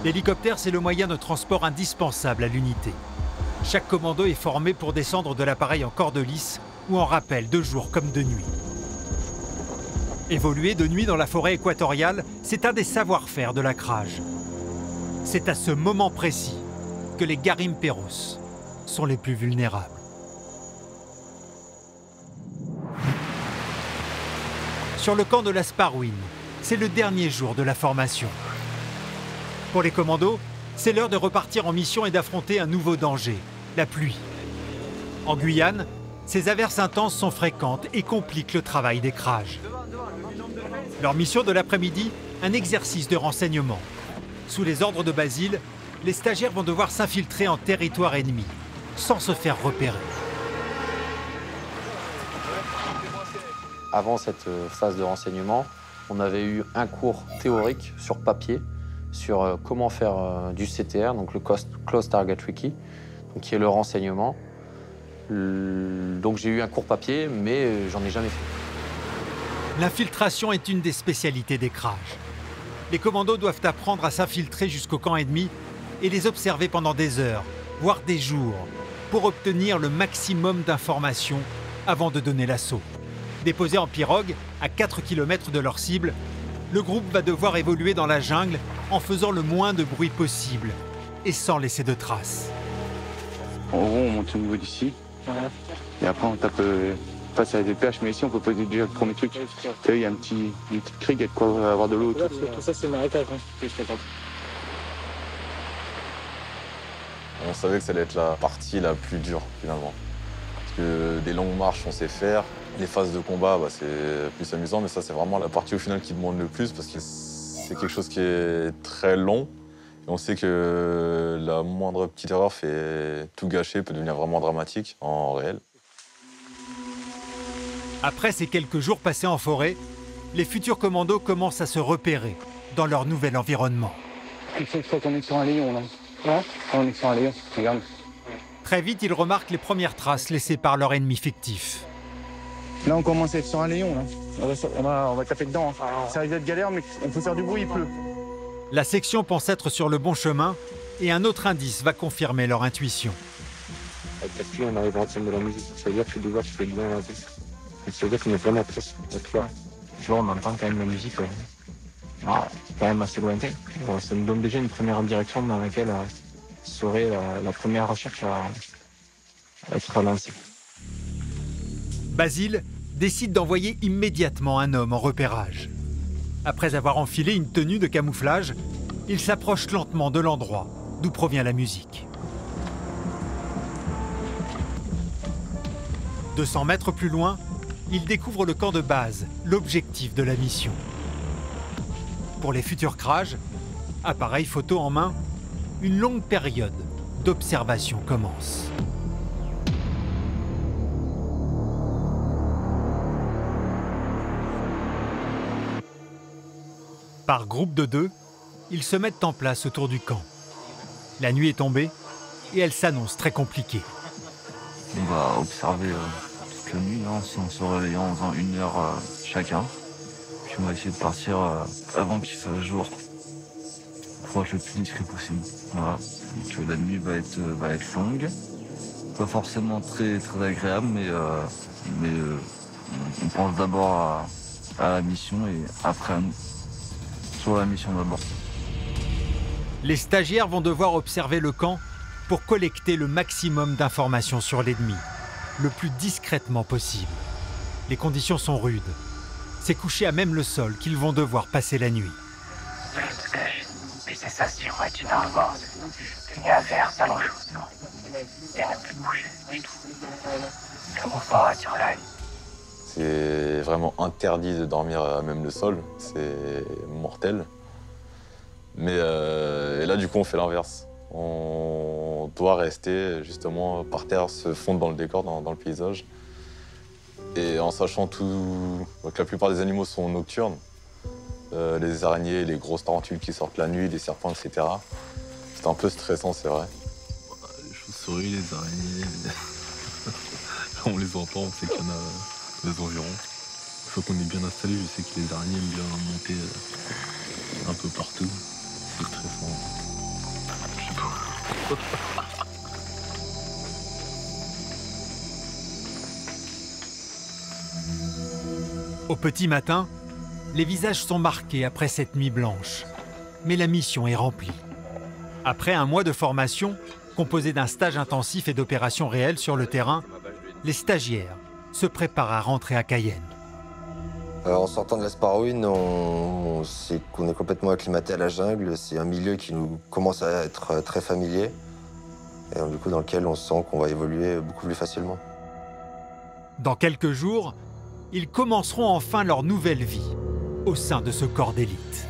L'hélicoptère, c'est le moyen de transport indispensable à l'unité. Chaque commando est formé pour descendre de l'appareil en corde lisse ou en rappel de jour comme de nuit. Évoluer de nuit dans la forêt équatoriale, c'est un des savoir-faire de la CRAJ. C'est à ce moment précis que les Garimperos sont les plus vulnérables. Sur le camp de la Sparwin, c'est le dernier jour de la formation. Pour les commandos, c'est l'heure de repartir en mission et d'affronter un nouveau danger, la pluie. En Guyane, ces averses intenses sont fréquentes et compliquent le travail des CRAJ. Leur mission de l'après-midi, un exercice de renseignement. Sous les ordres de Basile, les stagiaires vont devoir s'infiltrer en territoire ennemi, sans se faire repérer. Avant cette phase de renseignement, on avait eu un cours théorique sur papier sur comment faire du CTR, donc le Close Target Wiki, donc qui est le renseignement. Donc j'ai eu un cours papier, mais j'en ai jamais fait. L'infiltration est une des spécialités des CRAJ. Les commandos doivent apprendre à s'infiltrer jusqu'au camp ennemi et les observer pendant des heures, voire des jours, pour obtenir le maximum d'informations avant de donner l'assaut. Déposé en pirogue, à 4 km de leur cible, le groupe va devoir évoluer dans la jungle en faisant le moins de bruit possible et sans laisser de traces. En gros, on monte au niveau d'ici, et après on tape face à des pêches, mais ici on peut poser déjà le premier truc. Il y a une petite crique, il y a de quoi avoir de l'eau. Tout ça c'est marécage. On savait que ça allait être la partie la plus dure finalement. Parce que des longues marches on sait faire, les phases de combat c'est plus amusant, mais ça c'est vraiment la partie au final qui demande le plus parce que c'est quelque chose qui est très long. Et on sait que la moindre petite erreur fait tout gâcher, peut devenir vraiment dramatique en réel. Après ces quelques jours passés en forêt, les futurs commandos commencent à se repérer dans leur nouvel environnement. Il faut qu'on est sur un lion là. Ouais, on est sur un lion, regarde. Très vite, ils remarquent les premières traces laissées par leur ennemi fictif. Là, on commence à être sur un lion là. On va taper dedans. Ça risque d'être galère, mais on peut faire du bruit, il pleut. La section pense être sur le bon chemin et un autre indice va confirmer leur intuition. Avec la pluie, on arrive à entendre de la musique. Ça veut dire que déjà, tu fais bien la tête. Ça veut dire qu'on est vraiment proche. Tu vois, on entend quand même la musique quand même assez lointaine. Ça nous donne déjà une première direction dans laquelle serait la première recherche à être lancée. Basile décide d'envoyer immédiatement un homme en repérage. Après avoir enfilé une tenue de camouflage, il s'approche lentement de l'endroit d'où provient la musique. 200 mètres plus loin, il découvre le camp de base, l'objectif de la mission. Pour les futurs Krajs, appareil photo en main, une longue période d'observation commence. Par groupe de 2, ils se mettent en place autour du camp. La nuit est tombée et elle s'annonce très compliquée. On va observer toute la nuit, en se réveillant en faisant 1 heure chacun. Puis on va essayer de partir avant qu'il fasse jour pour être le plus discret possible. Voilà. Donc la nuit va être longue, pas forcément très agréable, mais on pense d'abord à la mission et après à nous. Sur la mission d'abord. Les stagiaires vont devoir observer le camp pour collecter le maximum d'informations sur l'ennemi, le plus discrètement possible. Les conditions sont rudes. C'est couché à même le sol qu'ils vont devoir passer la nuit. Mais c'est sa silhouette une armoire. Tenue à verre, salon chaud. Et ne plus bouger du tout. Le mouvement attire l'œil. C'est vraiment interdit de dormir à même le sol, c'est mortel. Mais et là, du coup, on fait l'inverse. On doit rester justement par terre, se fondre dans le décor, dans le paysage. Et en sachant tout, que la plupart des animaux sont nocturnes, les araignées, les grosses tarentules qui sortent la nuit, les serpents, etc. C'est un peu stressant, c'est vrai. Les chauves-souris, les araignées, on les voit pas, on sait qu'il y en a les environs. Une fois qu'on est bien installé, je sais que les araignées aiment bien monter un peu partout. C'est stressant. Je sais pas. Au petit matin, les visages sont marqués après cette nuit blanche. Mais la mission est remplie. Après un mois de formation, composé d'un stage intensif et d'opérations réelles sur le terrain, les stagiaires se préparent à rentrer à Cayenne. En sortant de l'Esparouine, on est complètement acclimaté à la jungle. C'est un milieu qui nous commence à être très familier et du coup dans lequel on sent qu'on va évoluer beaucoup plus facilement. Dans quelques jours, ils commenceront enfin leur nouvelle vie au sein de ce corps d'élite.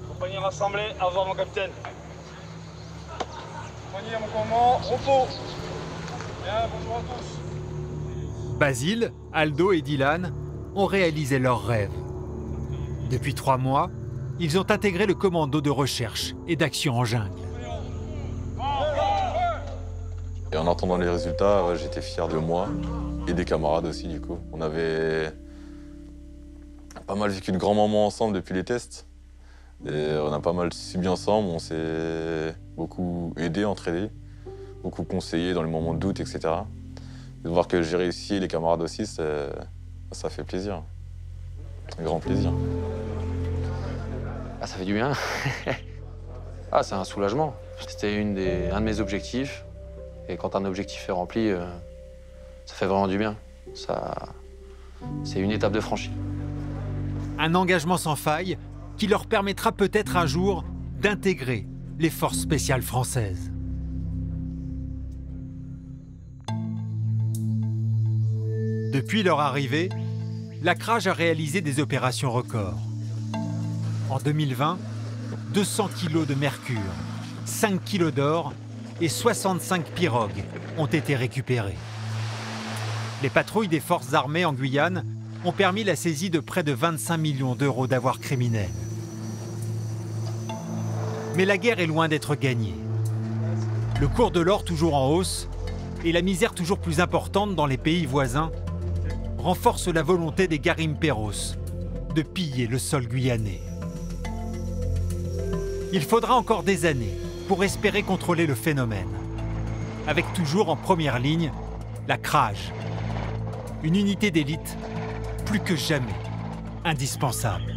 Compagnie rassemblée, au revoir mon capitaine. Compagnie à mon commandement, repos. Bien, bonjour à tous. Basile, Aldo et Dylan ont réalisé leur rêve. Depuis 3 mois, ils ont intégré le commando de recherche et d'action en jungle. Et en entendant les résultats, j'étais fier de moi et des camarades aussi du coup. On avait pas mal vécu de grands moments ensemble depuis les tests. Et on a pas mal subi ensemble, on s'est beaucoup aidé, entraidé, beaucoup conseillé dans les moments de doute, etc. Et de voir que j'ai réussi, les camarades aussi, ça fait plaisir. Un grand plaisir. Ah, ça fait du bien. Ah, c'est un soulagement. C'était un de mes objectifs. Et quand un objectif est rempli, ça fait vraiment du bien. C'est une étape de franchie. Un engagement sans faille qui leur permettra peut-être un jour d'intégrer les forces spéciales françaises. Depuis leur arrivée, la CRAJ a réalisé des opérations records. En 2020, 200 kg de mercure, 5 kg d'or et 65 pirogues ont été récupérées. Les patrouilles des forces armées en Guyane ont permis la saisie de près de 25 millions d'euros d'avoirs criminels. Mais la guerre est loin d'être gagnée. Le cours de l'or toujours en hausse et la misère toujours plus importante dans les pays voisins renforcent la volonté des garimperos de piller le sol guyanais. Il faudra encore des années pour espérer contrôler le phénomène, avec toujours en première ligne la CRAJ, une unité d'élite plus que jamais indispensable.